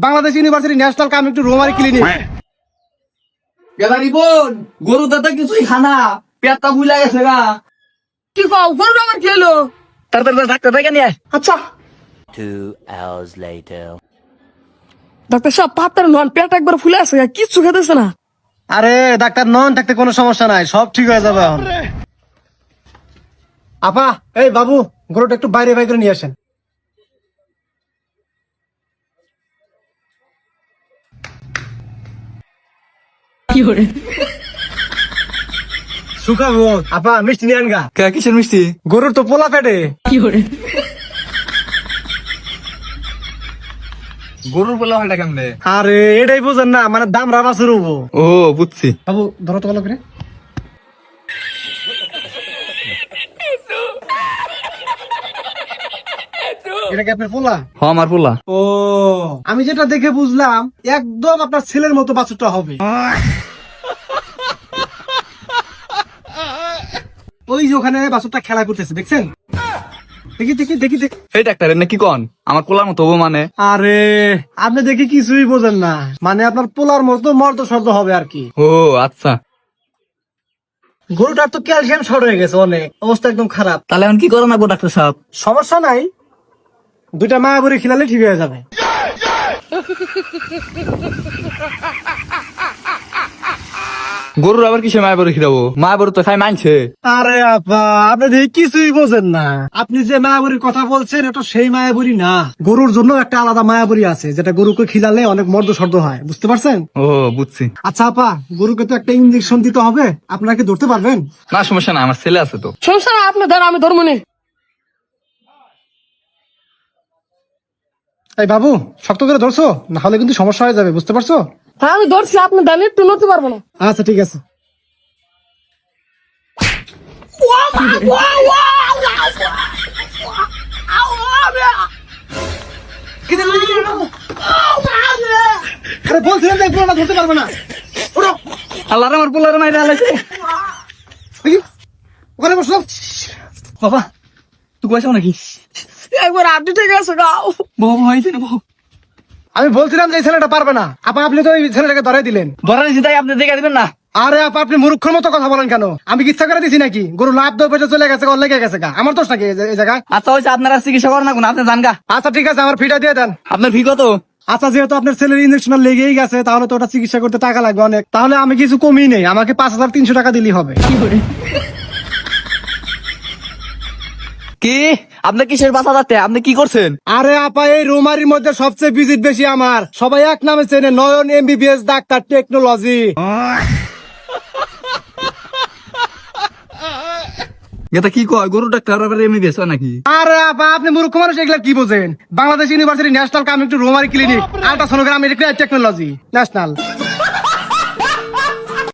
Bangladesh university national coming to রোমারি clinic. গেলারি বোন গরু দাদা কিছুই খানা পেটটা বুলা গেছে গা। কি কও গরু আমার খেলো? তাড়াতাড়ি ডাক্তার ডেকে নিয়ে আয়। আচ্ছা 2 hours later. ডাক্তার সাহেব পাতার নন পেট একবার ফুলে আছে কিচ্ছু খেতেছে না। আরে ডাক্তার নন থাকতে কোনো সমস্যা নাই, সব ঠিক হয়ে যাবে এখন। আপা, এই বাবু, গরুটা একটু বাইরে বাইরে নিয়ে আসেন। শুকাবো আপা, মিষ্টি নিয়ে আনগা। কিসের মিষ্টি? গরুর তো পোলা পেটে। গরুর বলা হয়টা কেমনে? আরে এটাই বুঝেন না, মানে দাম রাবা শুরু হবো। ও বুঝছি। বাবু ধরো তো ভালো করে। এটা কি আপনার পোলা? হ আমার পোলা। ও, আমি যেটা দেখে বুঝলাম একদম আপনার ছেলের মতো বাছুরটা হবে। ওই যে ওখানে বাছুরটা খেলা করতেছে, দেখছেন? দেখি দেখি দেখি দেখি। এই ডাক্তার এনে কি কন আমার পোলার মতো হবো মানে? আরে আপনি দেখি কিছুই বোঝেন না, মানে আপনার পোলার মতো মর্দ শব্দ হবে আর কি। ও আচ্ছা। গরুটার তো ক্যালসিয়াম শর্ট হয়ে গেছে, অনেক অবস্থা একদম খারাপ। তাহলে এখন কি করে না গো ডাক্তার সাহেব? সমস্যা নাই, দুইটা মায়াবুড়ি খিলালে ঠিক হয়ে যাবে। গরুর আবার কিসে মায়াবরি খিরাবো? মায়াবরি তো খাই মানছে। আরে আপা, আপনি দেখি কিছুই বোঝেন না। আপনি যে মায়াবুরির কথা বলছেন এটা সেই মায়াবুরি না। গরুর জন্য একটা আলাদা মায়াবুরি আছে, যেটা গরুকে খিলালে অনেক মর্দ শব্দ হয়, বুঝতে পারছেন? ও বুঝছি। আচ্ছা আপা, গরুকে তো একটা ইঞ্জেকশন দিতে হবে, আপনাকে ধরতে পারবেন? না সমস্যা না, আমার ছেলে আছে তো। সমস্যা না, আপনি ধর আমি ধর্ম নেই। এই বাবু, শক্ত করে ধরছো, না হলে কিন্তু সমস্যা হয়ে যাবে, বুঝতে পারছো? হ্যাঁ আমি ধরছি, আপনি দাঁড়িয়ে একটু নড়তে পারবো না। আচ্ছা ঠিক আছে। আরে বলছিলাম যে পুরোটা ধরতে পারবে না। উঠো, আল্লাহ আমার পোলার মাইরে আলাইছে। দেখি, ওখানে বসো। বাবা তুই কইছো নাকি? একবার আড্ডি থেকে আছে গাও। বাবা হয়েছে না বাবু? আমি বলছিলাম যে এই ছেলেটা পারবে না, আপা আপনি তো এই ছেলেটাকে ধরাই দিলেন। ধরা দিছি তাই আপনি দেখে দিবেন না? আরে আপা, আপনি মূর্খের মতো কথা বলেন কেন? আমি কি ইচ্ছা করে দিছি নাকি? গরু লাভ দেওয়া পেটে চলে গেছে, লেগে গেছে গা, আমার দোষ নাকি এই জায়গায়? আচ্ছা হয়েছে, আপনারা চিকিৎসা করেন না কোন, আপনি জান গা। আচ্ছা ঠিক আছে, আমার ফিটা দিয়ে দেন। আপনার ফি কত? আচ্ছা যেহেতু আপনার ছেলের ইঞ্জেকশন লেগেই গেছে, তাহলে তো ওটা চিকিৎসা করতে টাকা লাগবে অনেক, তাহলে আমি কিছু কমই নেই, আমাকে 5300 টাকা দিলেই হবে। কি আপনি কিসের বাসা যাচ্ছে? আপনি কি করছেন? আরে আপা, এই রোমারির মধ্যে সবচেয়ে ভিজিট বেশি আমার, সবাই এক নামে চেনে, নয়ন এমবিবিএস ডাক্তার টেকনোলজি। এটা কি কয় গরু ডাক্তার আবার এমনি দিয়েছ নাকি? আরে আপা, আপনি মূর্খ মানুষ, এগুলা কি বোঝেন? Bangladesh university national coming to রোমারি ক্লিনিক আল্ট্রাসোনোগ্রাম টেকনোলজি ন্যাশনাল।